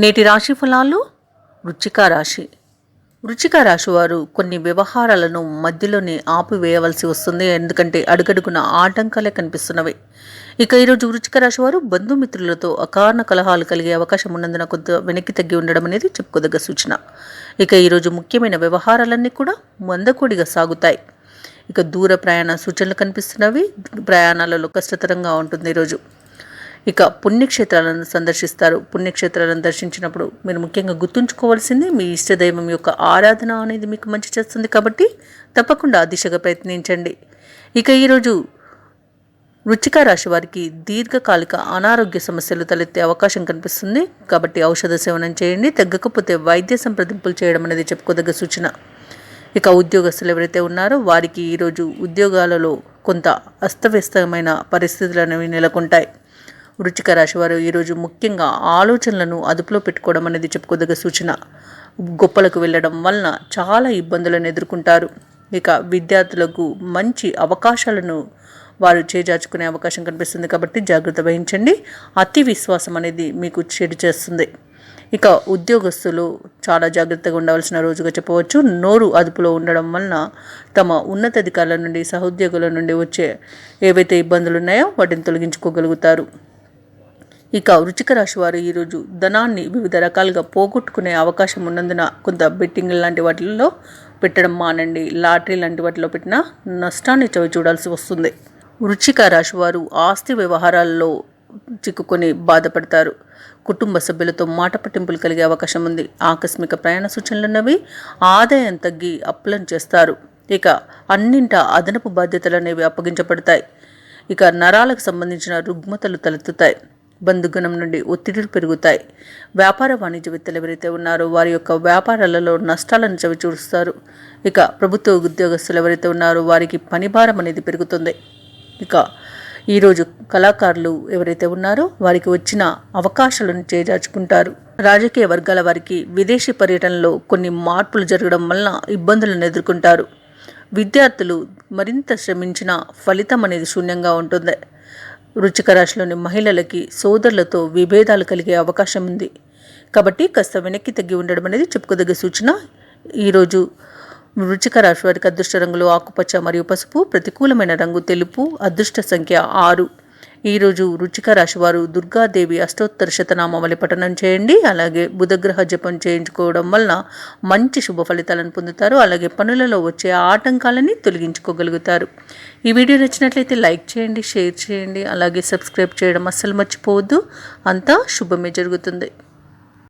నేటి రాశి ఫలాలు. వృశ్చిక రాశి. వృశ్చిక రాశి వారు కొన్ని వ్యవహారాలను మధ్యలోనే ఆపివేయవలసి వస్తుంది. ఎందుకంటే అడుగడుగున ఆటంకాలే కనిపిస్తున్నవి. ఇక ఈరోజు వృశ్చిక రాశి వారు బంధుమిత్రులతో అకారణ కలహాలు కలిగే అవకాశం ఉన్నందున కొంత వెనక్కి తగ్గి ఉండడం అనేది చెప్పుకోదగ్గ సూచన. ఇక ఈరోజు ముఖ్యమైన వ్యవహారాలన్నీ కూడా మందకొడిగా సాగుతాయి. ఇక దూర ప్రయాణ సూచనలు కనిపిస్తున్నవి. ప్రయాణాలలో కష్టతరంగా ఉంటుంది ఈరోజు. ఇక పుణ్యక్షేత్రాలను సందర్శిస్తారు. పుణ్యక్షేత్రాలను దర్శించినప్పుడు మీరు ముఖ్యంగా గుర్తుంచుకోవాల్సింది మీ ఇష్టదైవం యొక్క ఆరాధన అనేది మీకు మంచి చేస్తుంది. కాబట్టి తప్పకుండా ఆ దిశగా ప్రయత్నించండి. ఇక ఈరోజు వృశ్చిక రాశి వారికి దీర్ఘకాలిక అనారోగ్య సమస్యలు తలెత్తే అవకాశం కనిపిస్తుంది. కాబట్టి ఔషధ సేవనం చేయండి. తగ్గకపోతే వైద్య సంప్రదింపులు చేయడం అనేది చెప్పుకోదగ్గ సూచన. ఇక ఉద్యోగస్తులు ఎవరైతే ఉన్నారో వారికి ఈరోజు ఉద్యోగాలలో కొంత అస్తవ్యస్తమైన పరిస్థితులు అనేవి నెలకొంటాయి. వృశ్చిక రాశి వారు ఈరోజు ముఖ్యంగా ఆలోచనలను అదుపులో పెట్టుకోవడం అనేది చెప్పుకోదగ్గ సూచన. గొప్పలకు వెళ్ళడం వలన చాలా ఇబ్బందులను ఎదుర్కొంటారు. ఇక విద్యార్థులకు మంచి అవకాశాలను వారు చేజార్చుకునే అవకాశం కనిపిస్తుంది. కాబట్టి జాగ్రత్త వహించండి. అతి విశ్వాసం అనేది మీకు చెడు చేస్తుంది. ఇక ఉద్యోగస్తులు చాలా జాగ్రత్తగా ఉండవలసిన రోజుగా చెప్పవచ్చు. నోరు అదుపులో ఉండడం వలన తమ ఉన్నతాధికారుల నుండి సహోద్యోగుల నుండి వచ్చే ఏవైతే ఇబ్బందులు ఉన్నాయో వాటిని తొలగించుకోగలుగుతారు. ఇక వృశ్చిక రాశి వారు ఈరోజు ధనాన్ని వివిధ రకాలుగా పోగొట్టుకునే అవకాశం ఉన్నందున కొంత బెట్టింగ్ లాంటి వాటిల్లో పెట్టడం మానండి. లాటరీ లాంటి వాటిలో పెట్టినా నష్టాన్ని చవి చూడాల్సి వస్తుంది. వృశ్చిక రాశి వారు ఆస్తి వ్యవహారాల్లో చిక్కుకొని బాధపడతారు. కుటుంబ సభ్యులతో మాట పట్టింపులు కలిగే అవకాశం ఉంది. ఆకస్మిక ప్రయాణ సూచనలున్నవి. ఆదాయం తగ్గి అప్పులను చేస్తారు. ఇక అన్నింటా అదనపు బాధ్యతలు అనేవి అప్పగించబడతాయి. ఇక నరాలకు సంబంధించిన రుగ్మతలు తలెత్తుతాయి. బంధుగణం నుండి ఒత్తిడులు పెరుగుతాయి. వ్యాపార వాణిజ్యవేత్తలు ఎవరైతే ఉన్నారో వారి యొక్క వ్యాపారాలలో నష్టాలను చవిచూస్తారు. ఇక ప్రభుత్వ ఉద్యోగస్తులు ఎవరైతే ఉన్నారో వారికి పని భారం అనేది పెరుగుతుంది. ఇక ఈరోజు కళాకారులు ఎవరైతే ఉన్నారో వారికి వచ్చిన అవకాశాలను చేజార్చుకుంటారు. రాజకీయ వర్గాల వారికి విదేశీ పర్యటనలో కొన్ని మార్పులు జరగడం వలన ఇబ్బందులను ఎదుర్కొంటారు. విద్యార్థులు మరింత శ్రమించిన ఫలితం అనేది శూన్యంగా ఉంటుంది. వృశ్చిక రాశిలోని మహిళలకి సోదరులతో విభేదాలు కలిగే అవకాశం ఉంది. కాబట్టి కాస్త వెనక్కి తగ్గి ఉండడం అనేది చెప్పుకోదగ్గ సూచన. ఈరోజు వృశ్చిక రాశి వారికి అదృష్ట రంగులు ఆకుపచ్చ మరియు పసుపు. ప్రతికూలమైన రంగు తెలుపు. అదృష్ట సంఖ్య 6. ఈరోజు వృశ్చిక రాశి వారు దుర్గాదేవి అష్టోత్తర శతనామావళి పఠనం చేయండి. అలాగే బుధగ్రహ జపం చేయించుకోవడం వలన మంచి శుభ ఫలితాలను పొందుతారు. అలాగే పనులలో వచ్చే ఆటంకాలని తొలగించుకోగలుగుతారు. ఈ వీడియో నచ్చినట్లయితే లైక్ చేయండి, షేర్ చేయండి, అలాగే సబ్స్క్రైబ్ చేయడం అస్సలు మర్చిపోవద్దు. అంతా శుభమే జరుగుతుంది.